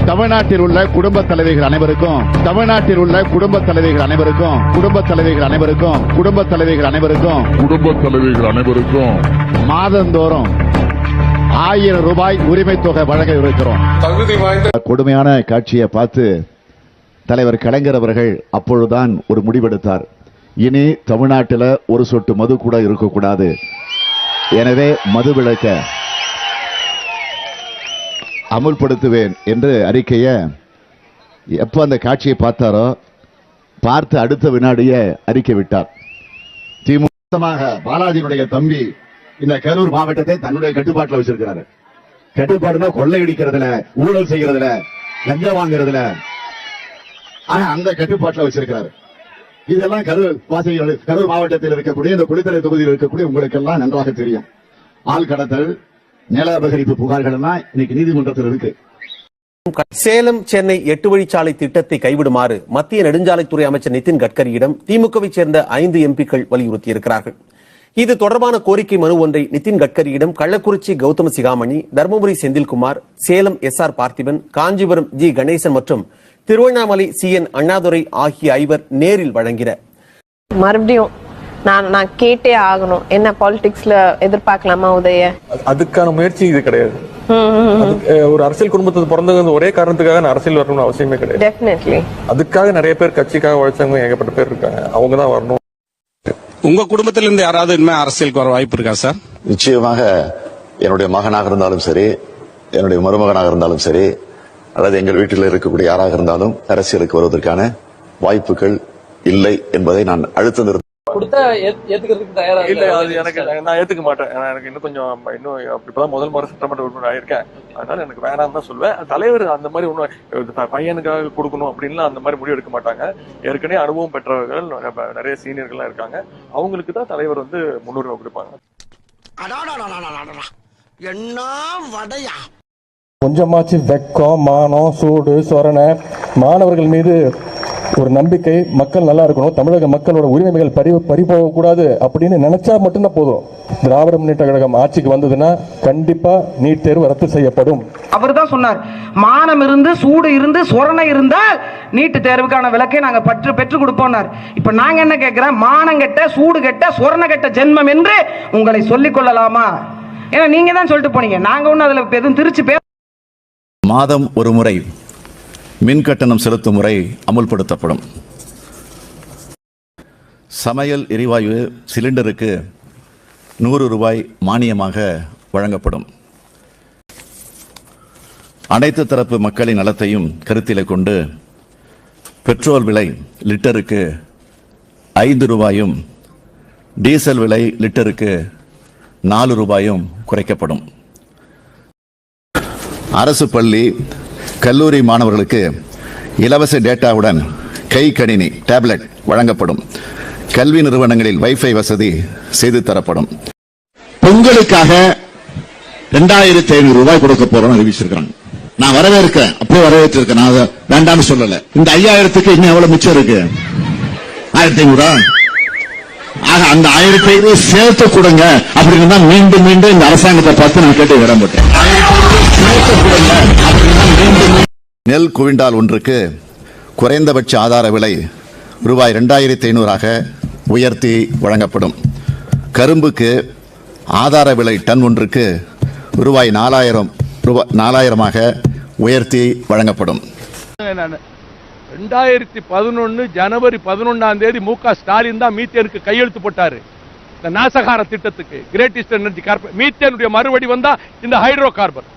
தமிழ்நாட்டில் உள்ள குடும்ப தலைவிகள் அனைவருக்கும் தமிழ்நாட்டில் உள்ள குடும்ப தலைவிகள் அனைவருக்கும் குடும்ப தலைவிகள் அனைவருக்கும் குடும்ப தலைவிகள் அனைவருக்கும் குடும்ப தலைவிகள் அனைவருக்கும் மாதந்தோறும் 1000 ரூபாய் உரிமை தொகை வழங்க இருக்கிறோம். தகுதி வாய்ந்த கொடுமையான காட்சியை பார்த்து தலைவர் கலைஞர் அவர்கள் அப்பொழுதுதான் ஒரு முடிவெடுத்தார். இனி தமிழ்நாட்டில் ஒரு சொட்டு மது கூட இருக்கக்கூடாது. எனவே மது விலக்க அமுல்படுத்துவேன் என்று அறிக்கையை எப்ப அந்த காட்சியை பார்த்தாரோ பார்த்து அடுத்த வினாடியே அறிக்கை விட்டார். திமுக பாலாஜியுடைய தம்பி இந்த கரூர் மாவட்டத்தை தன்னுடைய கட்டுப்பாட்டில் வச்சிருக்கிறாரு. கட்டுப்பாடுனா கொள்ளையடிக்கிறதுல, ஊழல் செய்யறதுல, லஞ்சம் வாங்குறதுல, ஆனா அந்த கட்டுப்பாட்டில் வச்சிருக்கிறாரு. இதெல்லாம் கரூர் மாவட்டத்தில் இருக்கக்கூடிய இந்த குளித்தலை தொகுதியில் இருக்கக்கூடிய உங்களுக்கு எல்லாம் நன்றாக தெரியும். ஆள் கடத்தல், நில அபகரிப்பு புகார்கள் எல்லாம் இன்னைக்கு நீதிமன்றத்தில் இருக்கு. சேலம் சென்னை 8 வழிச்சாலை திட்டத்தை கைவிடுமாறு மத்திய நெடுஞ்சாலைத்துறை அமைச்சர் நிதின் கட்கரியிடம் திமுகவை சேர்ந்த 5 எம்பிக்கள் வலியுறுத்தியிருக்கிறார்கள். இது தொடர்பான கோரிக்கை மனு ஒன்றை நிதின் கட்கரியிடம் கள்ளக்குறிச்சி கௌதம சிகாமணி, தர்மபுரி செந்தில்குமார், சேலம் SR பார்த்திபன், காஞ்சிபுரம் G கணேசன் மற்றும் திருவண்ணாமலை CN அண்ணாதுரை ஆகிய 5 நேரில் வழங்கினர். மறுபடியும் நான் கேட்டே ஆகணும். என்ன பாலிடிக்ஸ்ல எதிர்பார்க்கலாமா உதய? அதுக்கான முயற்சி இது கிடையாது. ஒரு அரசியல் குடும்பத்துக்கு பிறந்தது ஒரே காரணத்துக்காக அரசியல் வரணும்னு அவசியமே கிடையாது. டெஃபினெட்லி அதுக்காக நிறைய பேர் கட்சிக்காக உழைச்சவங்க ஏகப்பட்ட பேர் இருக்காங்க. அவங்க தான் வரணும். உங்க குடும்பத்தில இருந்து யாராவது இனிமே அரசியலுக்கு வர வாய்ப்பு இருக்கா சார்? நிச்சயமாக என்னுடைய மகனாக இருந்தாலும் சரி, என்னுடைய மருமகனாக இருந்தாலும் சரி, அல்லது எங்கள் வீட்டில் இருக்கக்கூடிய யாராக இருந்தாலும் அரசியலுக்கு வருவதற்கான வாய்ப்புகள் இல்லை என்பதை நான் அழுத்தம் இல்ல, அது எனக்கு நான் ஏத்துக்க மாட்டேன். எனக்கு இன்னும் கொஞ்சம் இப்பதான் முதல் முறை சட்டமன்ற உறுப்பினர் ஆயிருக்கேன். அதனால எனக்கு வேணாம் தான் சொல்வேன். தலைவர் அந்த மாதிரி ஒன்னும் பையனுக்காக கொடுக்கணும் அப்படின்லாம் அந்த மாதிரி முடிவு எடுக்க மாட்டாங்க. ஏற்கனவே அனுபவம் பெற்றவர்கள் நிறைய சீனியர்கள்லாம் இருக்காங்க. அவங்களுக்கு தான் தலைவர் முன்னுரிமை கொடுப்பாங்க. கொஞ்சமாச்சு வெக்கம், மானம், சூடு, சொரணை, மாணவர்கள் மீது ஒரு நம்பிக்கை, மக்கள் நல்லா இருக்கணும், தமிழக மக்களோட உரிமைகள் பறிபோக கூடாது அப்படின்னு நினைச்சா மட்டும்தான் போதும். திராவிட முன்னேற்ற கழகம் ஆட்சிக்கு வந்ததுன்னா கண்டிப்பா நீட் தேர்வு ரத்து செய்யப்படும். அவர் தான் சொன்னார், மானம் இருந்து, சூடு இருந்து, சொரணை இருந்தால் நீட் தேர்வுக்கான விலக்கை நாங்க பெற்றுக் கொடுப்போம். இப்ப நாங்க என்ன கேட்கிறோம்? மானம் கெட்ட, சூடு கெட்ட, சொரணை கெட்ட ஜென்மம் என்று உங்களை சொல்லிக் கொள்ளலாமா? ஏன்னா நீங்க தான் சொல்லிட்டு போனீங்க. நாங்க ஒன்னும் அதுல எதுவும் திருச்சி மாதம் ஒரு முறை மின் கட்டணம் செலுத்தும் முறை அமுல்படுத்தப்படும். சமையல் எரிவாயு சிலிண்டருக்கு 100 ரூபாய் மானியமாக வழங்கப்படும். அனைத்து தரப்பு மக்களின் நலத்தையும் கருத்திலே கொண்டு பெட்ரோல் விலை லிட்டருக்கு 5 ரூபாயும், டீசல் விலை லிட்டருக்கு 4 ரூபாயும் குறைக்கப்படும். அரசு பள்ளி, கல்லூரி மாணவர்களுக்கு இலவச டேட்டாவுடன் கை கணினி டேப்லெட் வழங்கப்படும். கல்வி நிறுவனங்களில் வைஃபை வசதி செய்து தரப்படும். பொங்கலுக்காக 2500 ரூபாய் கொடுக்க போறோம் அறிவிச்சிருக்காங்க. நான் வரவேற்கிறேன், அப்போ வரவேற்றிருக்கேன், நான் வேண்டாம்னு சொல்லல. இந்த 5000க்கு இன்னும் எவ்வளவு மிச்சம் இருக்கு? 1500. ஆக அந்த 1500 சேர்த்து கொடுங்க அப்படின்னு தான் மீண்டும் மீண்டும் இந்த அரசாங்கத்தை பார்த்து நான் கேட்டு விரும்புகிறேன். நெல் குவிண்டால் ஒன்றுக்கு குறைந்தபட்ச ஆதார விலை ரூபாய் 2500 உயர்த்தி வழங்கப்படும். கரும்புக்கு ஆதார விலை டன் ஒன்றுக்கு ரூபாய் 4000 உயர்த்தி வழங்கப்படும். 2011 ஜனவரி 11 மு.க. ஸ்டாலின் தான் மீத்தேனுக்கு கையெழுத்து போட்டாரு. இந்த நாசகார திட்டத்துக்கு, கிரேட் ஈஸ்டர்ன் எனர்ஜி கார்பரேஷன் மீத்தேனுடைய மறுபடி வந்தா இந்த ஹைட்ரோ கார்பன்